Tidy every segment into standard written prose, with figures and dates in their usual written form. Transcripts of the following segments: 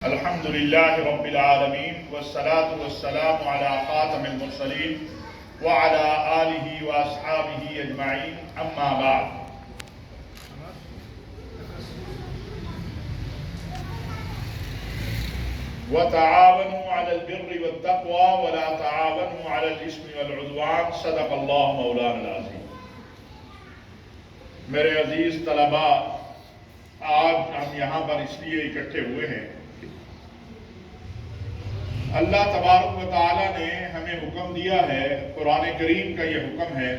الحمد لله رب العالمين والصلاة والسلام على خاتم المرسلين وعلى آله وأصحابه أجمعين أما بعد. وتعاونوا على البر والتقوى ولا تعاونوا على الإثم والعدوان. صدق الله مولانا العظيم. میرے عزیز طلباء، آج ہم یہاں پر اس لیے اکٹھے ہوئے ہیں، اللہ تبارک و تعالی نے ہمیں حکم دیا ہے، قرآن کریم کا یہ حکم ہے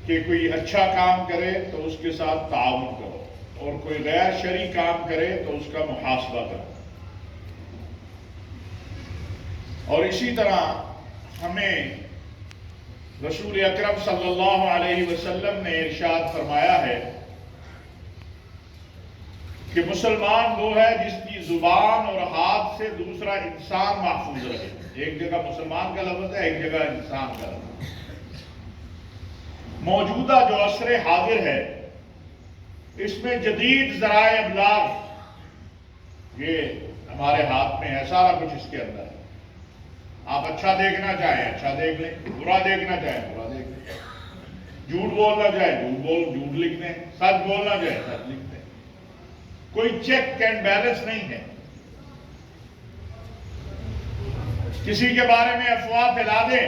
کہ کوئی اچھا کام کرے تو اس کے ساتھ تعاون کرو، اور کوئی غیر شرعی کام کرے تو اس کا محاسبہ کرو۔ اور اسی طرح ہمیں رسول اکرم صلی اللہ علیہ وسلم نے ارشاد فرمایا ہے کہ مسلمان وہ ہے جس کی زبان اور ہاتھ سے دوسرا انسان محفوظ رہے۔ ایک جگہ مسلمان کا لفظ ہے، ایک جگہ انسان کا لفظ ہے۔ موجودہ جو عصر حاضر ہے، اس میں جدید ذرائع ابلاغ یہ ہمارے ہاتھ میں ہے، سارا کچھ اس کے اندر ہے۔ آپ اچھا دیکھنا چاہیں اچھا دیکھ لیں، برا دیکھنا چاہیں برا دیکھ لیں، جھوٹ بولنا چاہیں جھوٹ لکھ لیں، سچ بولنا چاہیں سچ لکھ لیں۔ کوئی چیک اینڈ بیلنس نہیں ہے۔ کسی کے بارے میں افواہ پھیلا دیں،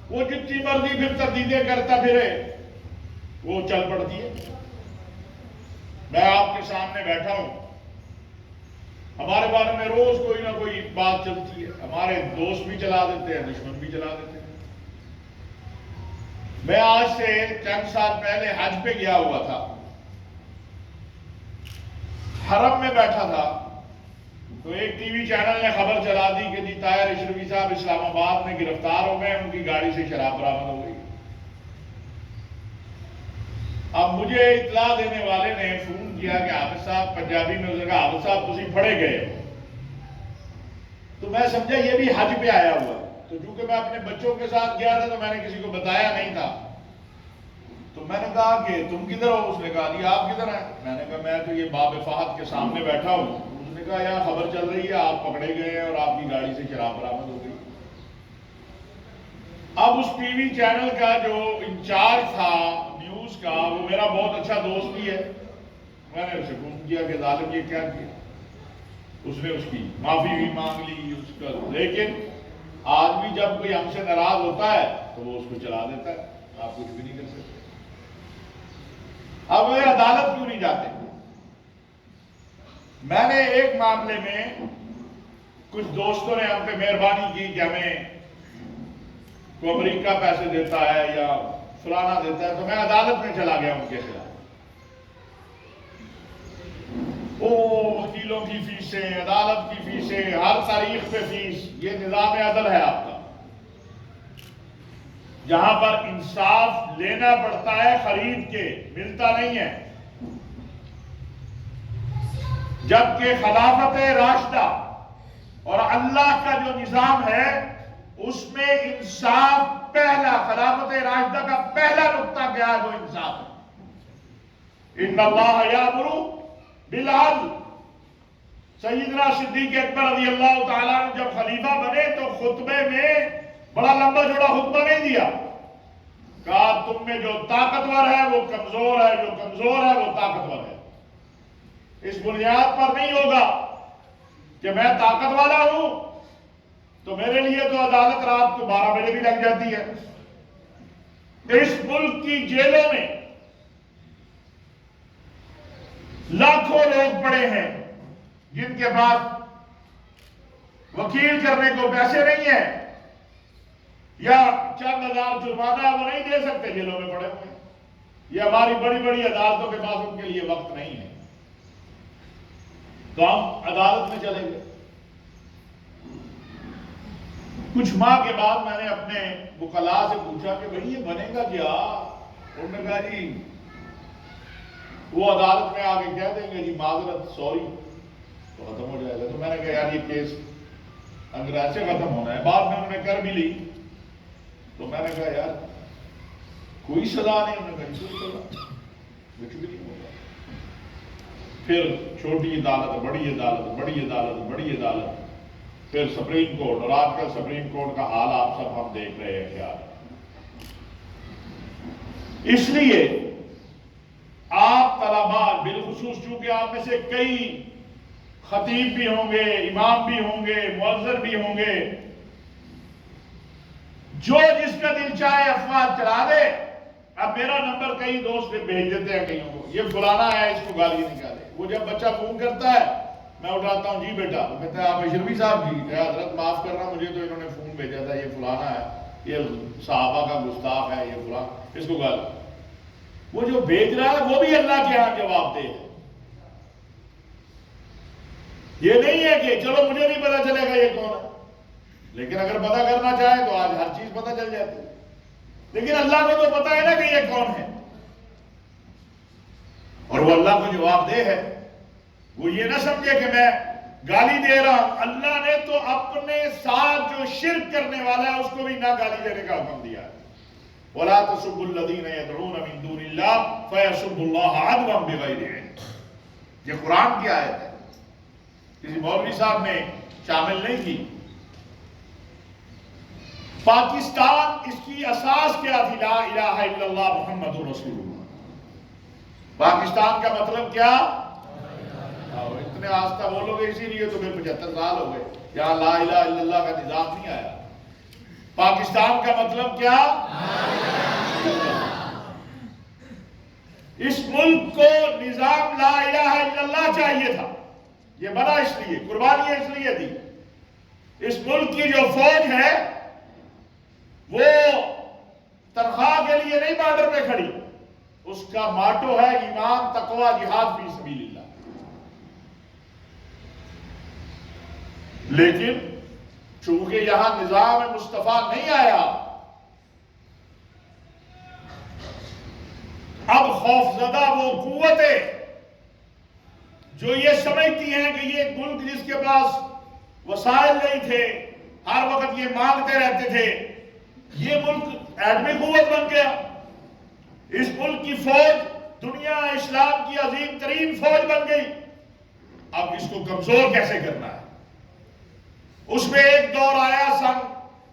وہ جتنی مرضی پھر تردیدیں کرتا پھرے، وہ چل پڑتی ہے۔ میں آپ کے سامنے بیٹھا ہوں، ہمارے بارے میں روز کوئی نہ کوئی بات چلتی ہے، ہمارے دوست بھی چلا دیتے ہیں، دشمن بھی چلا دیتے ہیں۔ میں آج سے چند سال پہلے حج پہ گیا ہوا تھا، حرم میں بیٹھا تھا، تو ایک ٹی وی چینل نے خبر چلا دی کہ جی طاہر اشرفی صاحب اسلام آباد میں گرفتار ہو گئے، ان کی گاڑی سے شراب برآمد ہو گئی۔ اب مجھے اطلاع دینے والے نے فون کیا کہ حافظ صاحب، پنجابی میں اسے کہا حافظ صاحب تسی پھڑے گئے ہو۔ تو میں سمجھا یہ بھی حج پہ آیا ہوا ہے، تو چونکہ میں اپنے بچوں کے ساتھ گیا تھا تو میں نے کسی کو بتایا نہیں تھا۔ تو میں نے کہا کہ تم کدھر ہو؟ اس نے کہا جی آپ کدھر ہیں؟ میں نے کہا میں تو یہ باب فہد کے سامنے بیٹھا ہوں۔ اس نے کہا یہاں خبر چل رہی ہے آپ پکڑے گئے ہیں اور آپ کی گاڑی سے شراب برآمد ہو گئی۔ اب اس ٹی وی چینل کا جو انچارج تھا نیوز کا، وہ میرا بہت اچھا دوست بھی ہے۔ میں نے اسے فون کیا کہ ظالم یہ کیا کیا؟ اس نے اس کی معافی بھی مانگ لی اس کا، لیکن آج بھی جب کوئی ہم سے ناراض ہوتا ہے تو وہ اس کو چلا دیتا ہے، آپ کچھ بھی نہیں کر سکتے۔ اب وہ عدالت کیوں نہیں جاتے؟ میں نے ایک معاملے میں کچھ دوستوں نے ہم پہ مہربانی کی کہ ہمیں کوئی امریکہ پیسے دیتا ہے یا فلانا دیتا ہے، تو میں عدالت میں چلا گیا ان کے خلاف۔ وکیلوں کی فیسیں، عدالت کی فیسیں، ہر تاریخ پہ فیس، یہ نظام عدل ہے آپ کا، جہاں پر انصاف لینا پڑتا ہے خرید کے، ملتا نہیں ہے۔ جبکہ خلافت راشدہ اور اللہ کا جو نظام ہے اس میں انصاف پہلا، خلافت راشدہ کا پہلا نقطہ کیا ہے؟ وہ انصاف ہے۔ ان اللہ یامر بالعدل۔ سیدنا صدیق اکبر رضی اللہ تعالیٰ عنہ جب خلیفہ بنے تو خطبے میں بڑا لمبا چوڑا خطبہ نہیں دیا، کہا تم میں جو طاقتور ہے وہ کمزور ہے، جو کمزور ہے وہ طاقتور ہے۔ اس بنیاد پر نہیں ہوگا کہ میں طاقت والا ہوں تو میرے لیے تو عدالت رات کو 12 بجے بھی لگ جاتی ہے۔ اس ملک کی جیلوں میں لاکھوں لوگ پڑے ہیں جن کے پاس وکیل کرنے کو پیسے نہیں ہیں، یا چند ہزار جرمانہ وہ نہیں دے سکتے، جیلوں میں پڑے ہوئے ہیں۔ یہ ہماری بڑی بڑی عدالتوں کے پاس ان کے لیے وقت نہیں ہے، تو ہم عدالت میں چلیں گے۔ کچھ ماہ کے بعد میں نے اپنے وکلاء سے پوچھا کہ بھئی یہ بنے گا کیا؟ انہوں نے کہا جی وہ عدالت میں آگے کہہ دیں گے جی معذرت، سوری، تو ختم ہو جائے گا۔ تو میں نے کہا یار یہ کیس انگریز سے ختم ہونا ہے۔ بعد میں انہوں نے کر بھی لی، تو میں نے کہا یار کوئی سزا نہیں، انہوں نے کہا کوئی سزا کچھ بھی نہیں ہوگا۔ پھر چھوٹی عدالت، بڑی عدالت، بڑی عدالت، بڑی عدالت، پھر سپریم کورٹ، اور آج کل سپریم کورٹ کا حال آپ سب ہم دیکھ رہے ہیں کیا ہے۔ اس لیے آپ طلباء بالخصوص، چونکہ آپ میں سے کئی خطیب بھی ہوں گے، امام بھی ہوں گے، مؤذن بھی ہوں گے، جو جس کا دل چاہے افواہ چلا دے۔ اب میرا نمبر کئی دوست بھیج دیتے ہیں کئیوں کو، یہ فلانا ہے، اس کو گالی نکالے۔ وہ جب بچہ فون کرتا ہے میں اٹھاتا ہوں، جی بیٹا، وہ کہتا ہے آپ اشرفی صاحب جی، کہ حضرت معاف کرنا، مجھے تو انہوں نے فون بھیجا تھا، یہ فلانا ہے، یہ صحابہ کا گستاخ ہے، یہ فلانا، اس کو گالی۔ وہ جو بھیج رہا ہے وہ بھی اللہ کے ہاں جواب دہ ہے۔ یہ نہیں ہے کہ چلو مجھے نہیں پتا چلے گا یہ کون ہے، لیکن اگر پتا کرنا چاہے تو آج ہر چیز پتا چل جاتی ہے، لیکن اللہ کو تو پتا ہے نا کہ یہ کون ہے، اور وہ اللہ کو جواب دہ ہے۔ وہ یہ نہ سمجھے کہ میں گالی دے رہا ہوں، اللہ نے تو اپنے ساتھ جو شرک کرنے والا ہے اس کو بھی نہ گالی دینے کا حکم دیا ہے۔ وَلَا تَسُبُّوا الَّذِينَ يَدْعُونَ مِن دُونِ اللَّهِ فَيَسُبُّوا اللَّهَ عَدْوًا بِغَيْرِ عِلْمٍ۔ یہ قرآن کی آیت ہے، کسی مولوی صاحب نے شامل نہیں کی۔ پاکستان، اس کی اساس کیا تھی؟ لا الہ الا اللہ محمد رسول اللہ۔ پاکستان کا مطلب کیا؟ اتنے آستہ بولو گے، اسی لیے تو پھر 75 سال ہو گئے یہاں لا الہ الا اللہ کا نظام نہیں آیا۔ پاکستان کا مطلب کیا؟ اس ملک کو نظام لا الہ الا اللہ چاہیے تھا، یہ بنا اس لیے، قربانیاں اس لیے دی۔ اس ملک کی جو فوج ہے وہ تنخواہ کے لیے نہیں بارڈر پہ کھڑی، اس کا ماٹو ہے ایمان، تقوی، جہاد فی سبیل اللہ۔ لیکن چونکہ یہاں نظام مصطفیٰ نہیں آیا، اب خوفزدہ وہ قوتیں جو یہ سمجھتی ہیں کہ یہ ملک جس کے پاس وسائل نہیں تھے، ہر وقت یہ مانگتے رہتے تھے، یہ ملک ایٹمی قوت بن گیا۔ اس ملک کی فوج دنیا اسلام کی عظیم ترین فوج بن گئی۔ اب اس کو کمزور کیسے کرنا ہے؟ اس میں ایک دور آیا سن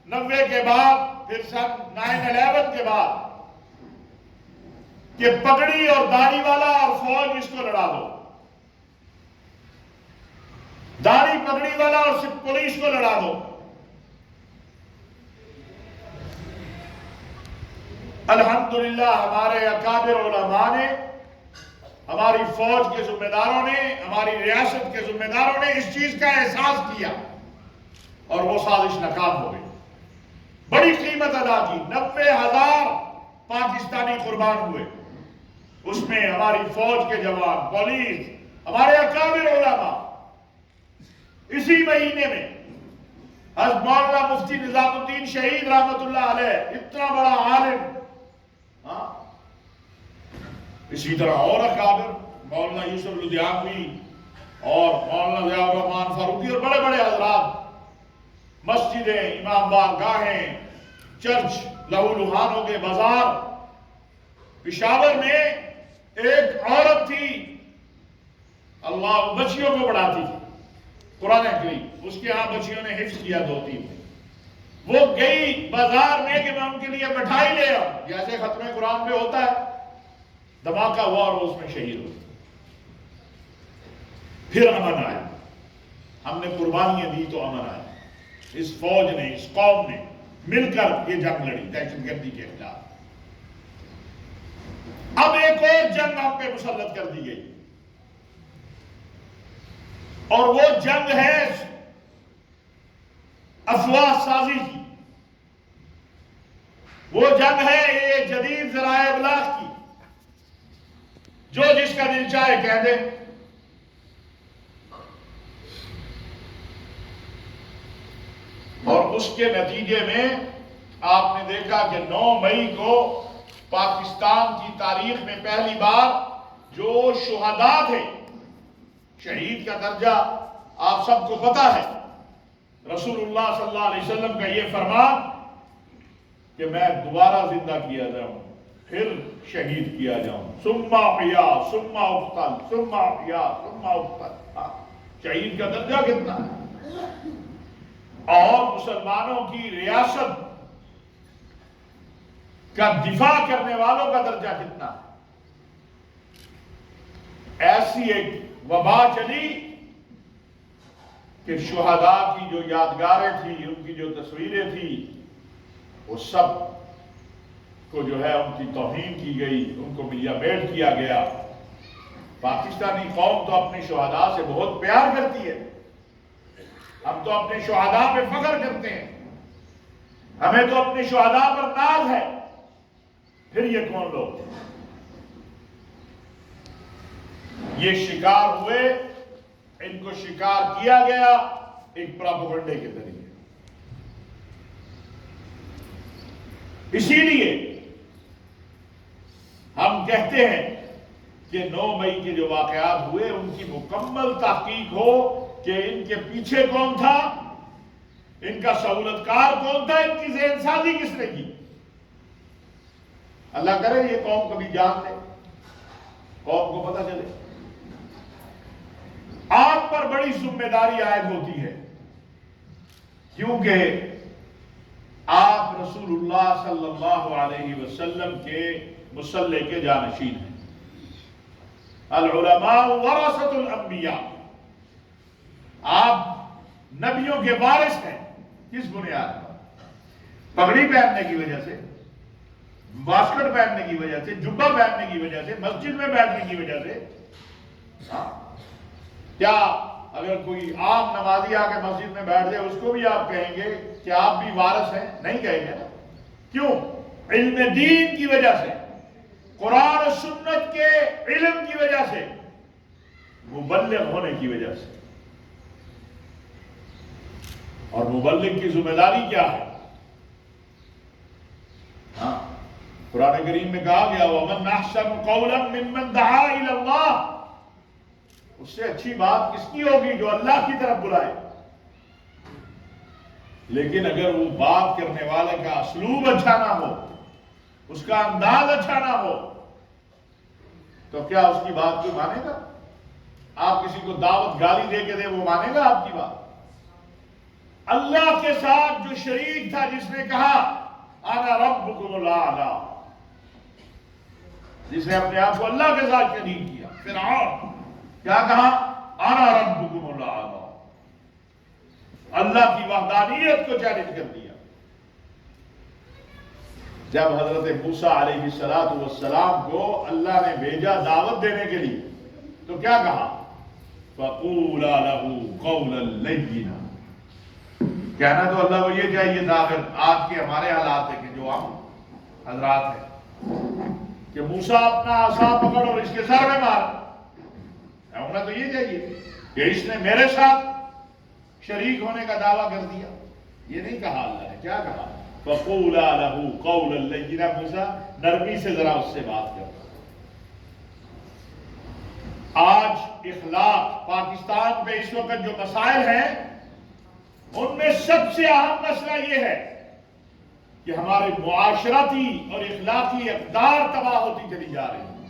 90 کے بعد، پھر سن 9/11 کے بعد، کہ پگڑی اور داڑھی والا اور فوج اس کو لڑا دو، داڑھی پگڑی والا اور صرف پولیس کو لڑا دو۔ الحمدللہ ہمارے اکابر علماء نے، ہماری فوج کے ذمہ داروں نے، ہماری ریاست کے ذمہ داروں نے اس چیز کا احساس کیا اور وہ سازش ناکام ہو گئی، بڑی قیمت ادا کی۔ 90,000 پاکستانی قربان ہوئے، اس میں ہماری فوج کے جوان، پولیس، ہمارے اکابر علماء۔ اسی مہینے میں حضرت مولانا مفتی نظام الدین شہید رحمت اللہ علیہ، اتنا بڑا عالم، اسی طرح اور اکابر، مولانا یوسف لدھیانوی اور مولانا ضیاء الرحمان فاروقی اور بڑے بڑے حضرات، مسجدیں، امام بارگاہیں، چرچ لہو لہان ہو گئے، بازار۔ پشاور میں ایک عورت تھی، اللہ بچیوں کو پڑھاتی تھی قرآن کریم، اس کے ہاں بچیوں نے حفظ کیا 2-3 میں۔ وہ گئی بازار میں کہ میں ان کے لیے مٹھائی لے آؤں، جیسے ختم قرآن پہ ہوتا ہے، دھماکہ ہوا اور اس میں شہید ہو۔ پھر امن آیا، ہم نے قربانیاں دی تو امن آیا۔ اس فوج نے، اس قوم نے مل کر یہ جنگ لڑی دہشت گردی کے خلاف۔ اب ایک اور جنگ ہم پہ مسلط کر دی گئی، اور وہ جنگ ہے افواہ سازی کی، وہ جنگ ہے یہ جدید ذرائع ابلاغ کی، جو جس کا دل چاہے کہہ دے۔ اور اس کے نتیجے میں آپ نے دیکھا کہ 9 مئی کو پاکستان کی تاریخ میں پہلی بار جو شہداء تھے، شہید کا درجہ آپ سب کو پتا ہے، رسول اللہ صلی اللہ علیہ وسلم کا یہ فرمان کہ میں دوبارہ زندہ کیا جاؤں، پھر شہید کیا جاؤں، ثم احیا ثم اقتل ثم احیا ثم اقتل۔ شہید کا درجہ کتنا ہے؟ اور مسلمانوں کی ریاست کا دفاع کرنے والوں کا درجہ کتنا ہے؟ ایسی ایک وبا چلی کہ شہداء کی جو یادگاریں تھیں، ان کی جو تصویریں تھیں، وہ سب کو جو ہے ان کی توہین کی گئی، ان کو ملیا بیٹ کیا گیا۔ پاکستانی قوم تو اپنے شہداء سے بہت پیار کرتی ہے، ہم تو اپنے شہداء پہ فخر کرتے ہیں، ہمیں تو اپنے شہداء پر ناز ہے۔ پھر یہ کون لوگ تھے؟ یہ شکار ہوئے، ان کو شکار کیا گیا ایک پراپیگنڈے کے ذریعے۔ اسی لیے ہم کہتے ہیں کہ 9 مئی کے جو واقعات ہوئے ان کی مکمل تحقیق ہو کہ ان کے پیچھے کون تھا، ان کا سہولت کار کون تھا، ان کی ذہن سازی کس نے کی۔ اللہ کرے یہ قوم کبھی جان لے، قوم کو پتہ چلے۔ آپ پر بڑی ذمہ داری عائد ہوتی ہے، کیونکہ آپ رسول اللہ صلی اللہ علیہ وسلم کے مصلح کے جانشین ہیں۔ العلماء ورثۃ الانبیاء، آپ نبیوں کے وارث ہیں۔ کس بنیاد پر؟ پگڑی پہننے کی وجہ سے، واسکٹ پہننے کی وجہ سے، جبہ پہننے کی وجہ سے، مسجد میں بیٹھنے کی وجہ سے؟ کیا اگر کوئی عام نمازی آ کے مسجد میں بیٹھ جائے اس کو بھی آپ کہیں گے کہ آپ بھی وارث ہیں؟ نہیں کہیں گے نا۔ کیوں؟ علم دین کی وجہ سے، قرآن و سنت کے علم کی وجہ سے، مبلغ ہونے کی وجہ سے۔ اور مبلغ کی ذمہ داری کیا ہے؟ قرآن کریم میں کہا گیا وَمَنْ أَحْسَنُ قَوْلًا مِّمَّنْ دَعَا إِلَى اللَّهِ، اس سے اچھی بات کس کی ہوگی جو اللہ کی طرف بلائے۔ لیکن اگر وہ بات کرنے والے کا اسلوب اچھا نہ ہو، اس کا انداز اچھا نہ ہو، تو کیا اس کی بات کو مانے گا؟ آپ کسی کو دعوت گالی دے کے دے، وہ مانے گا آپ کی بات؟ اللہ کے ساتھ جو شریک تھا، جس نے کہا انا ربکم الاعلی، جس نے اپنے آپ کو اللہ کے ساتھ شریک کیا، فرعون کیا کہا؟ انا ربکم الاعلی، اللہ کی وحدانیت کو چیلنج کر دیا۔ جب حضرت موسیٰ علیہ السلام کو اللہ نے بھیجا دعوت دینے کے لیے، تو کیا کہا؟ فَقُولَا لَهُ قَوْلًا لَيِّنًا، کہنا تو اللہ کو یہ چاہیے تھا، اگر آج کے ہمارے حالات ہے کہ جو ہم حضرات ہیں کہ موسیٰ اپنا عصا پکڑ اور اس کے سر میں مار، ہونا تو یہ چاہیے کہ اس نے میرے ساتھ شریک ہونے کا دعویٰ کر دیا۔ یہ نہیں کہا اللہ نے، کیا کہا؟ فَقُولَا لَهُ قَوْلًا لَيِّنًا، موسیٰ نرمی سے ذرا اس سے بات کر۔ آج اخلاق پاکستان پہ اس وقت جو مسائل ہیں، ان میں سب سے اہم مسئلہ یہ ہے کہ ہمارے معاشرتی اور اخلاقی اقدار تباہ ہوتی چلی جا رہی ہیں۔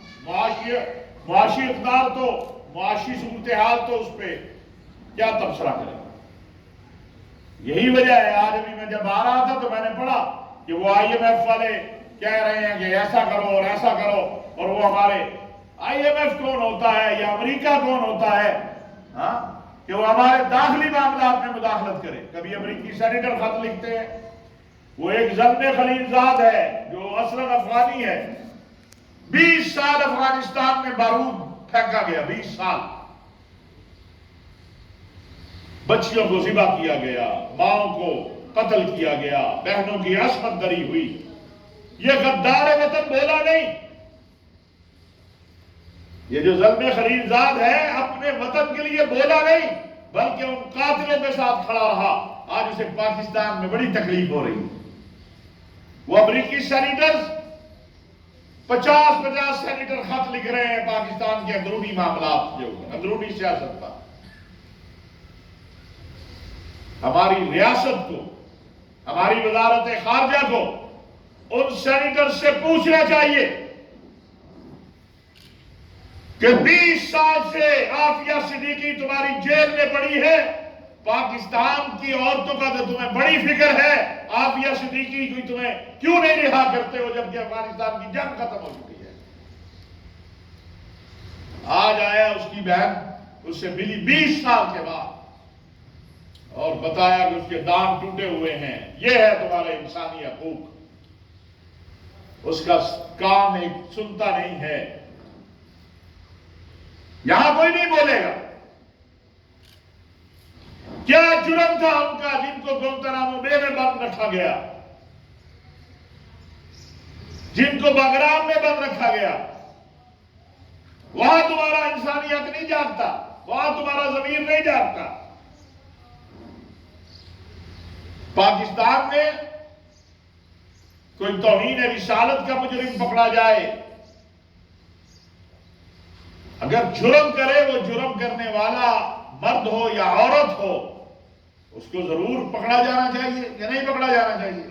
معاشی اقدار تو، معاشی صورتحال تو اس پہ کیا تبصرہ کریں۔ یہی وجہ ہے، آج ابھی میں جب آ رہا تھا تو میں نے پڑھا کہ وہ IMF والے کہہ رہے ہیں کہ ایسا کرو اور ایسا کرو، اور وہ ہمارے IMF کون ہوتا ہے یا امریکہ کون ہوتا ہے کہ وہ ہمارے داخلی معاملات میں مداخلت کرے۔ کبھی امریکی سینیٹر خط لکھتے ہیں، وہ ایک زلمے خلیلزاد ہے جو اصلاً افغانی ہے، 20 سال افغانستان میں بارود پھینکا گیا، 20 سال بچیوں کو ذبح کیا گیا، ماؤں کو قتل کیا گیا، بہنوں کی عصمت دری ہوئی۔ یہ غدار وطن بولا نہیں، یہ جو ظلم خلیلزاد ہے اپنے وطن کے لیے بولا نہیں، بلکہ ان قاتلوں کے ساتھ کھڑا رہا۔ آج اسے پاکستان میں بڑی تکلیف ہو رہی ہے۔ وہ امریکی سینیٹرز 50 سینیٹر خط لکھ رہے ہیں پاکستان کے اندرونی معاملات جو اندرونی سیاست پر۔ ہماری ریاست کو، ہماری وزارت خارجہ کو ان سینیٹر سے پوچھنا چاہیے کہ 20 سال سے عافیہ صدیقی تمہاری جیل میں پڑی ہے، پاکستان کی عورتوں کا تو تمہیں بڑی فکر ہے، عافیہ صدیقی کو تمہیں کیوں نہیں رہا کرتے ہو جبکہ افغانستان کی جنگ ختم ہو چکی ہے؟ آج آیا اس کی بہن، اس سے ملی 20 سال کے بعد اور بتایا کہ اس کے دانت ٹوٹے ہوئے ہیں، یہ ہے تمہارے انسانی حقوق۔ اس کا کام ایک سنتا نہیں ہے، یہاں کوئی نہیں بولے گا۔ کیا جرم تھا ان کا جن کو گوانتانامو بے میں بند رکھا گیا، جن کو بگرام میں بند رکھا گیا؟ وہاں تمہارا انسانی حق نہیں جاگتا، وہاں تمہارا ضمیر نہیں جاگتا۔ پاکستان میں کوئی توہین رسالت کا مجرم پکڑا جائے، اگر جرم کرے، وہ جرم کرنے والا مرد ہو یا عورت ہو، اس کو ضرور پکڑا جانا چاہیے یا نہیں پکڑا جانا چاہیے؟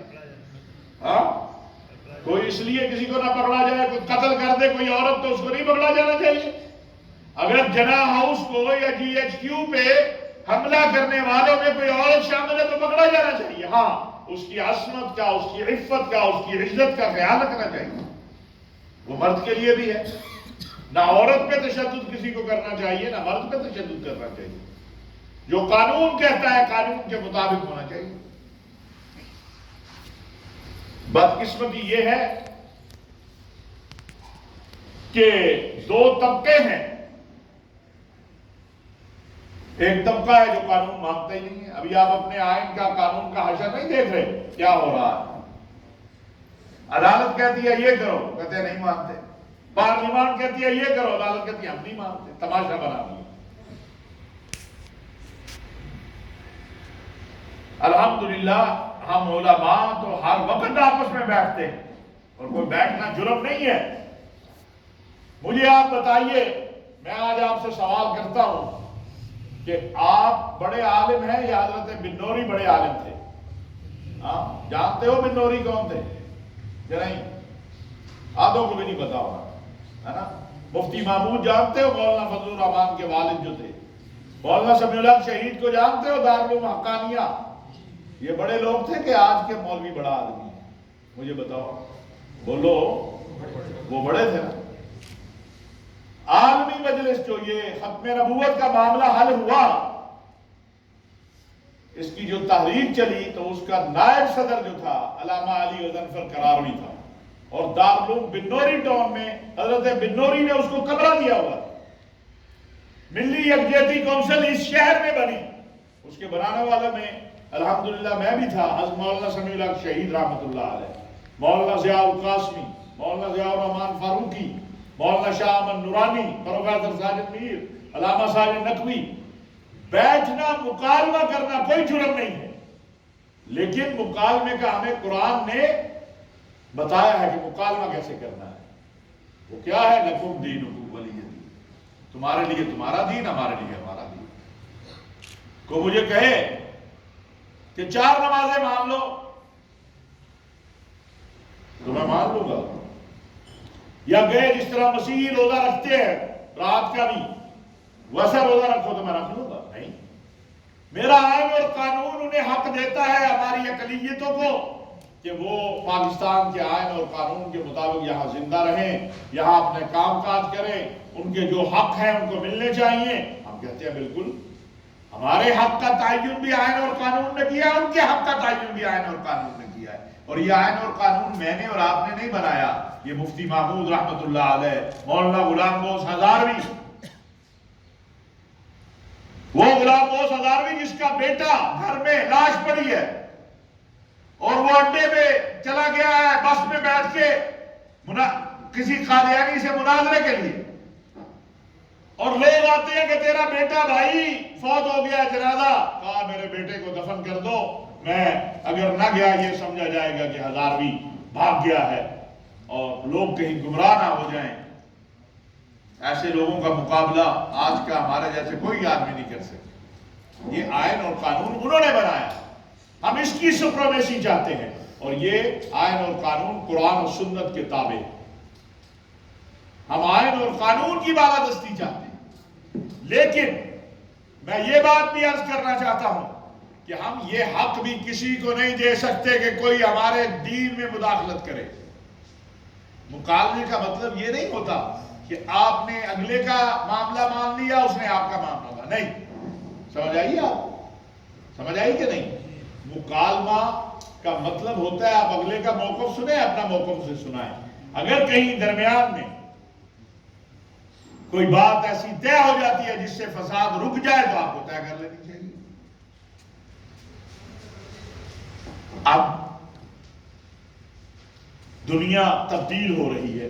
ہاں، کوئی اس لیے کسی کو نہ پکڑا جائے، کوئی قتل کر دے کوئی عورت تو اس کو نہیں پکڑا جانا چاہیے؟ اگر جناح ہاؤس کو یا جی ایچ کیو پہ حملہ کرنے والوں میں کوئی عورت شامل ہے تو پکڑا جانا چاہیے۔ ہاں، اس کی عصمت کا، اس کی عفت کا، اس کی عزت کا خیال رکھنا چاہیے۔ وہ مرد کے لیے بھی ہے، نہ عورت پہ تشدد کسی کو کرنا چاہیے، نہ مرد پہ تشدد کرنا چاہیے۔ جو قانون کہتا ہے قانون کے مطابق ہونا چاہیے۔ بدقسمتی یہ ہے کہ دو طبقے ہیں، ایک طبقہ ہے جو قانون مانتا ہی نہیں ہے۔ ابھی آپ اپنے آئین کا، قانون کا حشر نہیں دیکھ رہے کیا ہو رہا ہے؟ عدالت کہتی ہے یہ کرو، کہتے ہیں نہیں مانتے۔ پارلیمان کہتی ہے یہ کرو، عدالت کہتی ہے ہم نہیں مانتے۔ تماشا بنا دیا۔ الحمدللہ ہم علماء تو ہر وقت آپس میں بیٹھتے ہیں، اور کوئی بیٹھنا جرم نہیں ہے۔ مجھے آپ بتائیے، میں آج آپ سے سوال کرتا ہوں کہ آپ بڑے عالم ہیں یا حضرت بنوری بڑے عالم تھے؟ ہاں، جانتے ہو بنوری کون تھے یا نہیں؟ آدھوں کو بھی نہیں پتا ہوگا، ہے نا؟ مفتی محمود جانتے ہو، مولانا فضل الرحمان کے والد جو تھے؟ مولانا سمیع الحق شہید کو جانتے ہو، دارالعلوم حقانیہ؟ یہ بڑے لوگ تھے کہ آج کے مولوی بڑا آدمی ہے؟ مجھے بتاؤ، بولو، وہ بڑے تھے نا؟ عالمی مجلس جو یہ ختم نبوت کا معاملہ حل ہوا، اس کی جو تحریک چلی تو اس کا نائب صدر جو تھا علامہ علی غضنفر قراروی تھا، اور دارالعلوم بنوری ٹاؤن میں حضرت بنوری نے اس کو کمرہ دیا ہوا تھا۔ ملی یکجہتی کونسل اس شہر میں بنی، اس کے بنانے والا میں الحمدللہ میں بھی تھا، حضرت مولانا سمیع الحق شہید رحمۃ اللہ علیہ، مولانا ضیاء القاسمی، مولانا ضیاء الرحمان فاروقی، مولانا شاہ احمد نورانی، پروفیسر ساجد میر، علامہ ساجد نقوی۔ بیٹھنا، مکالمہ کرنا کوئی جرم نہیں ہے، لیکن مکالمے کا ہمیں قرآن نے بتایا ہے کہ مکالمہ کیسے کرنا ہے۔ وہ کیا ہے؟ لکم دینکم ولی دین، تمہارے لیے تمہارا دین، ہمارے لیے ہمارا دین۔ کو مجھے کہے کہ 4 نمازیں مان لو تو میں مان لوں گا، یا گئے جس طرح مسیحی روزہ رکھتے ہیں رات کا بھی، ویسا روزہ رکھو تو میں رکھ لوں گا؟ نہیں، میرا آئین اور قانون انہیں حق دیتا ہے، ہماری اقلیتوں کو، کہ وہ پاکستان کے آئین اور قانون کے مطابق یہاں زندہ رہیں، یہاں اپنے کام کاج کریں، ان کے جو حق ہیں ان کو ملنے چاہیے۔ ہم کہتے ہیں بالکل، ہمارے حق کا تعین بھی آئین اور قانون نے کیا ہے، ان کے حق کا تعین بھی آئین اور قانون نے کیا ہے، اور یہ آئین اور قانون میں نے اور آپ نے نہیں بنایا، یہ مفتی محمود رحمۃ اللہ علیہ، مولانا غلام بوس ہزاروی، وہ غلام بوس ہزاروی جس کا بیٹا گھر میں لاش پڑی ہے اور وہ اڈے میں چلا گیا ہے بس میں بیٹھ کے کسی قادیانی سے مناظرے کے لیے، اور لوگ آتے ہیں کہ تیرا بیٹا بھائی فوت ہو گیا، جنازہ، کہا میرے بیٹے کو دفن کر دو، میں اگر نہ گیا یہ سمجھا جائے گا کہ ہزاروی بھاگ گیا ہے اور لوگ کہیں گمراہ نہ ہو جائیں۔ ایسے لوگوں کا مقابلہ آج کا ہمارے جیسے کوئی آدمی نہیں کر سکتا۔ یہ آئین اور قانون انہوں نے بنایا، ہم اس کی سپریمیسی چاہتے ہیں۔ اور یہ آئین اور قانون قرآن اور سنت کے تابع ہے. ہم آئین اور قانون کی بالادستی چاہتے ہیں، لیکن میں یہ بات بھی عرض کرنا چاہتا ہوں کہ ہم یہ حق بھی کسی کو نہیں دے سکتے کہ کوئی ہمارے دین میں مداخلت کرے. مکالمے کا مطلب یہ نہیں ہوتا کہ آپ نے اگلے کا معاملہ مان لیا، اس نے آپ کا مان لیا. نہیں، سمجھ آئیے؟ آپ سمجھ آئی کہ نہیں؟ مکالمہ کا مطلب ہوتا ہے آپ اگلے کا موقف سنیں، اپنا موقف سے سنائیں. اگر کہیں درمیان میں کوئی بات ایسی طے ہو جاتی ہے جس سے فساد رک جائے تو آپ کو طے کر لینی چاہیے. اب دنیا تبدیل ہو رہی ہے،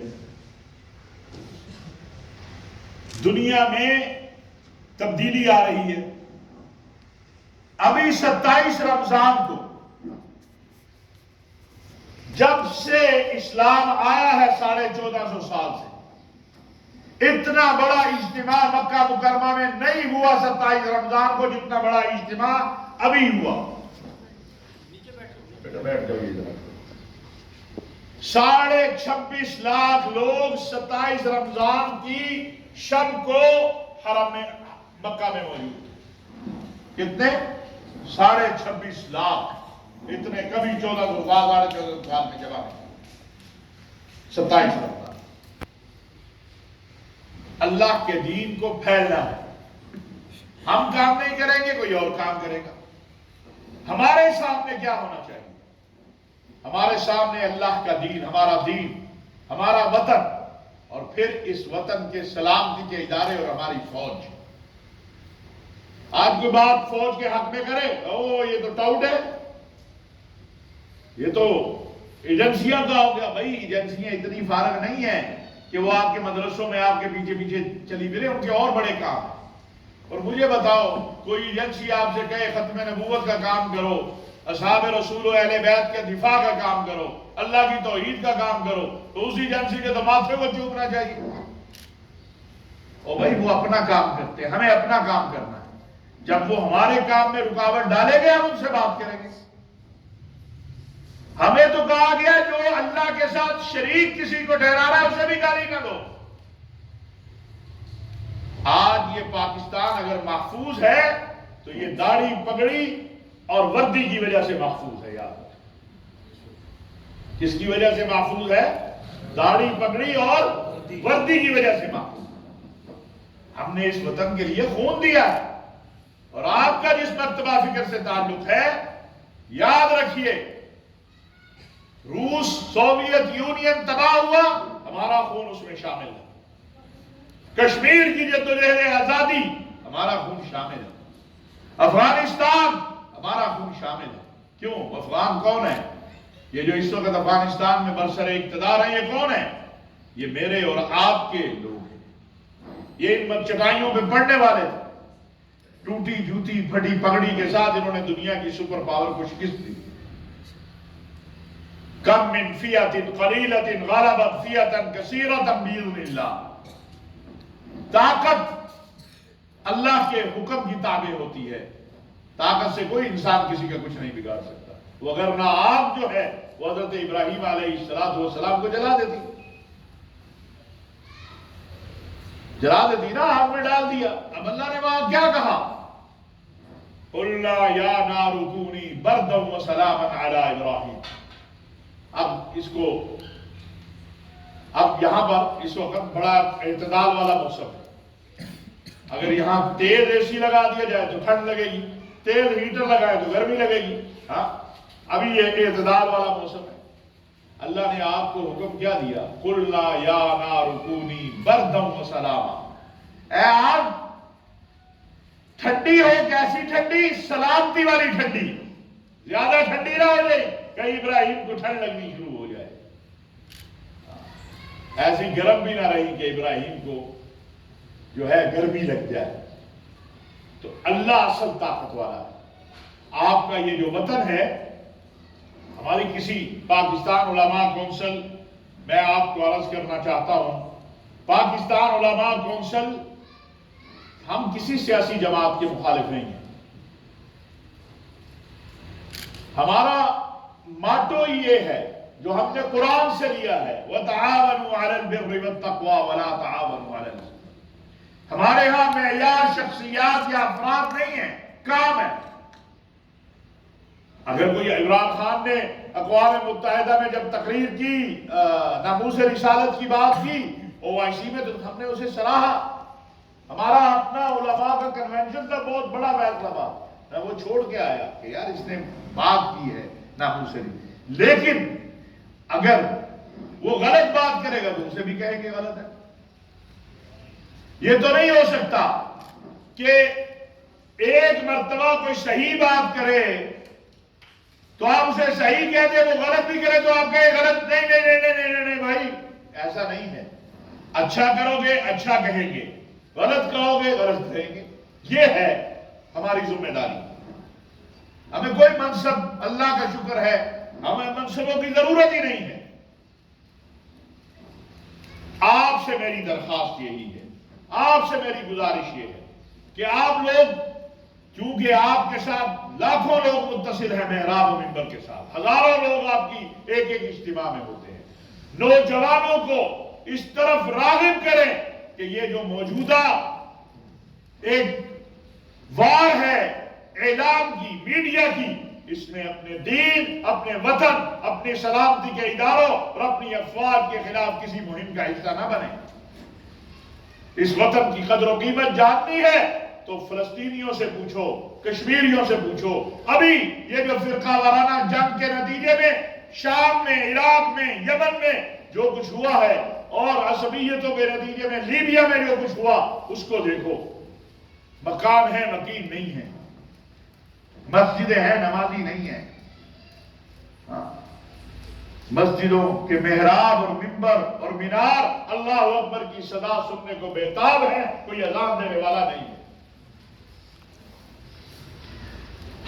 دنیا میں تبدیلی آ رہی ہے. ابھی 27 رمضان کو جب سے اسلام آیا ہے 1450 سال سے اتنا بڑا اجتماع مکہ مکرمہ میں نہیں ہوا 27 رمضان کو جتنا بڑا اجتماع ابھی ہوا. 26.5 لاکھ لوگ 27 رمضان کی شب کو حرم میں مکہ میں موجود تھے. کتنے؟ 26.5 لاکھ. اتنے کبھی 14 سال میں جمع نہیں. 27 رمضان اللہ کے دین کو پھیلنا ہے. ہم کام نہیں کریں گے، کوئی اور کام کرے گا. ہمارے سامنے کیا ہونا چاہیے؟ ہمارے سامنے اللہ کا دین، ہمارا وطن، اور پھر اس وطن کے سلامتی کے ادارے اور ہماری فوج. آج کوئی بات فوج کے حق میں کرے، یہ تو ٹاؤٹ ہے، یہ تو ایجنسیاں کا ہو گیا. بھائی ایجنسیاں اتنی فارغ نہیں ہیں کہ وہ آپ کے مدرسوں میں آپ کے پیچھے پیچھے چلی پھرے، ان کے اور بڑے کام ہیں. اور مجھے بتاؤ، کوئی ایجنسی آپ سے کہے ختم نبوت کا کام کرو، اصحاب رسول و اہل بیت کے دفاع کا کام کرو، اللہ کی توحید کا کام کرو، تو اس ایجنسی کے تو ماتھے کو چومنا چاہیے. اور بھائی وہ اپنا کام کرتے ہیں، ہمیں اپنا کام کرنا ہے. جب وہ ہمارے کام میں رکاوٹ ڈالے گے ہم ان سے بات کریں گے. ہمیں تو کہا گیا جو اللہ کے ساتھ شریک کسی کو ٹھہرا رہا ہے اسے بھی گالی نہ دو. آج یہ پاکستان اگر محفوظ ہے تو یہ داڑھی پگڑی اور وردی کی وجہ سے محفوظ ہے. یاد کس کی وجہ سے محفوظ ہے؟ داڑھی پگڑی اور وردی کی وجہ سے محفوظ. ہم نے اس وطن کے لیے خون دیا ہے. اور آپ کا جس مرتبہ فکر سے تعلق ہے، یاد رکھیے، روس سوویت یونین تباہ ہوا، ہمارا خون اس میں شامل ہے. کشمیر کی جدوجہد آزادی، ہمارا خون شامل ہے. افغانستان، ہمارا خون شامل ہے. کیوں؟ افغان کون ہے؟ یہ جو اس وقت افغانستان میں برسر اقتدار ہیں، یہ کون ہے؟ یہ میرے اور آپ کے لوگ ہیں. یہ ان چٹائیوں پہ پڑنے والے تھے. ٹوٹی جوتی پھٹی پگڑی کے ساتھ انہوں نے دنیا کی سپر پاور کو شکست دی. کم من فیۃ قلیلۃ غلبت فیۃ کثیرۃ باذن اللہ. طاقت اللہ کے حکم کی تابع ہوتی ہے. طاقت سے کوئی انسان کسی کا کچھ نہیں بگاڑ سکتا. وگرنہ آگ جو ہے وہ حضرت ابراہیم علیہ السلام کو جلا دیتی، نا، آگ میں ڈال دیا. اب اللہ نے وہاں کیا کہا؟ قُلْنَا يَا نَارُ كُونِي بَرْدًا وَسَلَامًا عَلَىٰ إِبْرَاهِيمَ. اب یہاں پر اس وقت بڑا اعتدال والا موسم ہے. اگر یہاں تیز اے سی لگا دیا جائے تو ٹھنڈ لگے گی، تیز ہیٹر لگائے تو گرمی لگے گی. ابھی یہ اعتدال والا موسم ہے. اللہ نے آپ کو حکم کیا دیا؟ قُلْنَا يَا نَارُ كُونِي بَرْدًا وَسَلَامًا. اے آگ ٹھنڈی ہو. کیسی ٹھنڈی؟ سلامتی والی ٹھنڈی. زیادہ ٹھنڈی نہ ہو جائے کہیں ابراہیم کو ٹھنڈ لگنی شروع ہو جائے. ایسی گرم بھی نہ رہی کہ ابراہیم کو جو ہے گرمی لگ جائے. تو اللہ اصل طاقت والا ہے. آپ کا یہ جو وطن ہے، ہماری کسی پاکستان علماء کونسل، میں آپ کو عرض کرنا چاہتا ہوں، پاکستان علماء کونسل ہم کسی سیاسی جماعت کے مخالف نہیں ہیں. ہمارا ماٹو یہ ہے جو ہم نے قرآن سے لیا ہے، وَتَعَاوَنُوا عَلَى الْبِرِّ وَالتَّقْوَى وَلَا تَعَاوَنُوا عَلَى الْإِثْمِ۔ ہمارے ہاں معیار شخصیات یا افراد نہیں ہیں، کام ہے۔ اگر کوئی عمران خان نے اقوام متحدہ میں جب تقریر کی، ناموس رسالت کی بات کی OIC میں، تو ہم نے اسے سراہا۔ ہمارا اپنا علماء کا کنونشن تھا، بہت بڑا فیصلہ تھا، میں وہ چھوڑ کے آیا کہ یار اس نے بات کی ہے ناموس رسالت۔ لیکن اگر وہ غلط بات کرے گا تو اسے بھی کہیں گے غلط ہے۔ یہ تو نہیں ہو سکتا کہ ایک مرتبہ کوئی صحیح بات کرے تو آپ اسے صحیح کہتے ہیں، وہ غلط بھی کرے تو آپ کہیں غلط۔ نہیں نہیں نہیں نہیں نہیں نہیں بھائی، ایسا نہیں ہے۔ اچھا کرو گے اچھا کہیں گے، غلط کہو گے غلط کہیں گے۔ یہ ہے ہماری ذمہ داری۔ ہمیں کوئی منصب، اللہ کا شکر ہے ہمیں منصبوں کی ضرورت ہی نہیں ہے۔ آپ سے میری درخواست یہی ہے، آپ سے میری گزارش یہ ہے کہ آپ لوگ، کیونکہ آپ کے ساتھ لاکھوں لوگ متصل ہیں محراب و منبر کے ساتھ، ہزاروں لوگ آپ کی ایک ایک اجتماع میں ہوتے ہیں، نوجوانوں کو اس طرف راغب کریں کہ یہ جو موجودہ ایک وار ہے اعلام کی، میڈیا کی، اس میں اپنے دین، اپنے وطن، اپنی سلامتی کے اداروں اور اپنی افواج کے خلاف کسی مہم کا حصہ نہ بنے۔ اس وطن کی قدر و قیمت جاننی ہے تو فلسطینیوں سے پوچھو، کشمیریوں سے پوچھو۔ ابھی یہ جو فرقہ وارانہ جنگ کے نتیجے میں شام میں، عراق میں، یمن میں جو کچھ ہوا ہے، اور عصبیتوں کے نتیجے میں لیبیا میں جو کچھ ہوا، اس کو دیکھو۔ مقام ہے مقیم نہیں ہے، مسجدیں ہیں نمازی نہیں ہیں۔ مسجدوں کے محراب اور منبر اور مینار اللہ اکبر کی صدا سننے کو بےتاب ہے، کوئی اذان دینے والا نہیں ہے۔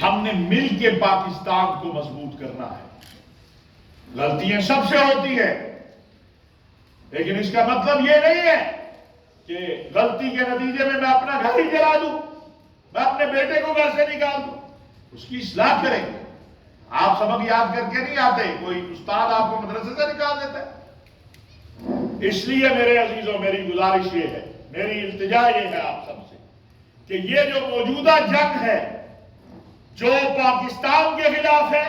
ہم نے مل کے پاکستان کو مضبوط کرنا ہے۔ غلطیاں سب سے ہوتی ہیں، لیکن اس کا مطلب یہ نہیں ہے کہ غلطی کے نتیجے میں اپنا گھر ہی جلا دوں، میں اپنے بیٹے کو گھر سے نکال دوں۔ اس کی اصلاح کریں گے۔ آپ سبق یاد کر کے نہیں آتے، کوئی استاد آپ کو مدرسے سے نکال دیتا ہے۔ اس لیے میرے عزیزوں، میری گزارش یہ ہے، میری التجا یہ ہے آپ سب سے کہ یہ جو موجودہ جنگ ہے، جو پاکستان کے خلاف ہے،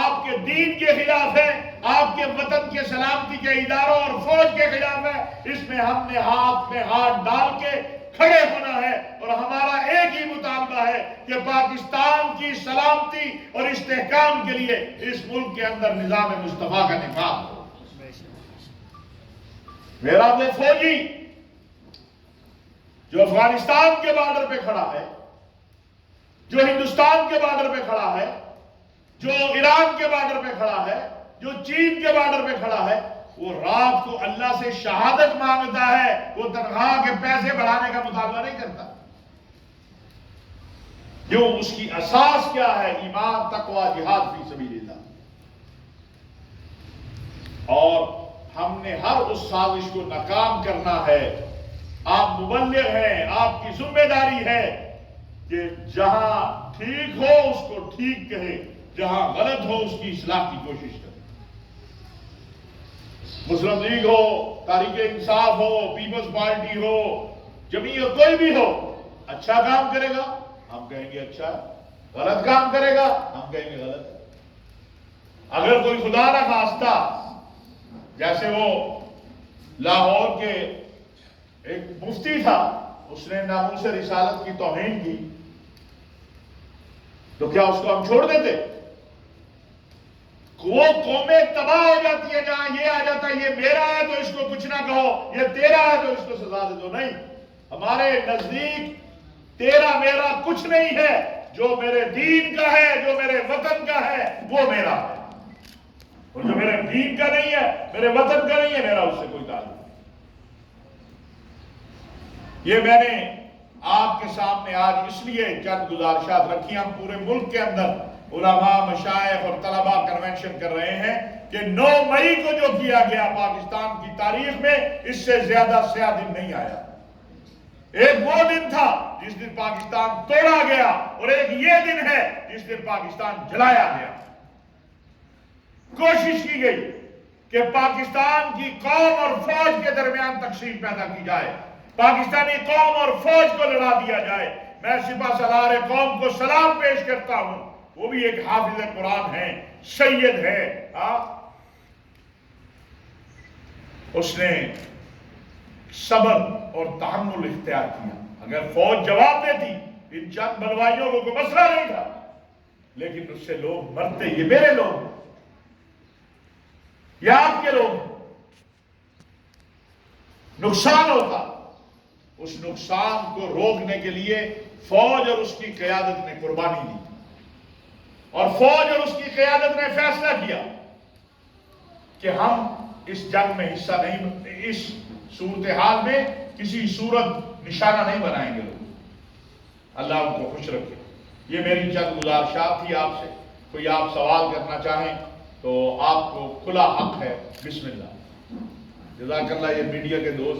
آپ کے دین کے خلاف ہے، آپ کے وطن کے سلامتی کے اداروں اور فوج کے خلاف ہے، اس میں ہم نے ہاتھ میں ہاتھ ڈال کے کھڑے ہونا ہے، اور ہمارا ایک ہی مطالبہ ہے کہ پاکستان کی سلامتی اور استحکام کے لیے اس ملک کے اندر نظام مصطفیٰ کا نفاذ ہو۔ میرا وہ فوجی جو افغانستان کے بارڈر پہ کھڑا ہے، جو ہندوستان کے بارڈر پہ کھڑا ہے، جو ایران کے بارڈر پہ کھڑا ہے، جو چین کے بارڈر پہ کھڑا ہے، وہ رات کو اللہ سے شہادت مانگتا ہے، وہ تنخواہ کے پیسے بڑھانے کا مطالبہ نہیں کرتا۔ کیوں؟ اس کی اساس کیا ہے؟ ایمان، تقوی، جہاد فی سبیل اللہ۔ اور ہم نے ہر اس سازش کو ناکام کرنا ہے۔ آپ مبلغ ہیں، آپ کی ذمہ داری ہے کہ جہاں ٹھیک ہو اس کو ٹھیک کہے، جہاں غلط ہو اس کی اصلاح کی کوشش کرے۔ مسلم لیگ ہو، تحریک انصاف ہو، پیپلز پارٹی ہو، جمعیت کوئی بھی ہو، اچھا کام کرے گا ہم کہیں گے اچھا ہے، غلط کام کرے گا ہم کہیں گے غلط ہے۔ اگر کوئی خدا نہ خواستہ، جیسے وہ لاہور کے ایک مفتی تھا، اس نے ناموس رسالت کی توہین کی، تو کیا اس کو ہم چھوڑ دیتے؟ وہ قومیں تباہ ہو جاتی ہے جہاں یہ آ جاتا ہے یہ میرا ہے تو اس کو کچھ نہ کہو، یہ تیرا ہے تو اس کو سزا دے دو۔ نہیں، ہمارے نزدیک تیرا میرا کچھ نہیں ہے، جو میرے دین کا ہے، جو میرے وطن کا ہے، وہ میرا ہے، اور جو میرے دین کا نہیں ہے، میرے وطن کا نہیں ہے، میرا اس سے کوئی تعلق نہیں۔ یہ میں نے آپ کے سامنے آج اس لیے چند گزارشات رکھی۔ ہم پورے ملک کے اندر علماء، مشائخ اور طلباء کنونشن کر رہے ہیں کہ 9 مئی کو جو کیا گیا پاکستان کی تاریخ میں، اس سے زیادہ سیاہ دن نہیں آیا۔ ایک وہ دن تھا جس دن پاکستان توڑا گیا، اور ایک یہ دن ہے جس دن پاکستان جلایا گیا۔ کوشش کی گئی کہ پاکستان کی قوم اور فوج کے درمیان تقسیم پیدا کی جائے، پاکستانی قوم اور فوج کو لڑا دیا جائے۔ میں سپہ سالار قوم کو سلام پیش کرتا ہوں، وہ بھی ایک حافظ قرآن ہے، سید ہے، اس نے صبر اور تحمل اختیار کیا۔ اگر فوج جواب دیتی ان چند بلوائیوں کو کوئی مسئلہ نہیں تھا، لیکن اس سے لوگ مرتے، یہ میرے لوگ ہیں، یہ آپ کے لوگ ہیں، نقصان ہوتا۔ اس نقصان کو روکنے کے لیے فوج اور اس کی قیادت نے قربانی دی، اور فوج اور اس کی قیادت نے فیصلہ کیا کہ ہم اس جنگ میں حصہ نہیں، اس صورتحال میں کسی صورت نشانہ نہیں بنائیں گے لوگ۔ اللہ ان کو خوش رکھے۔ یہ میری چند گزارشات تھی آپ سے۔ کوئی آپ سوال کرنا چاہیں تو آپ کو کھلا حق ہے، بسم اللہ۔ جزاک اللہ۔ یہ میڈیا کے دوست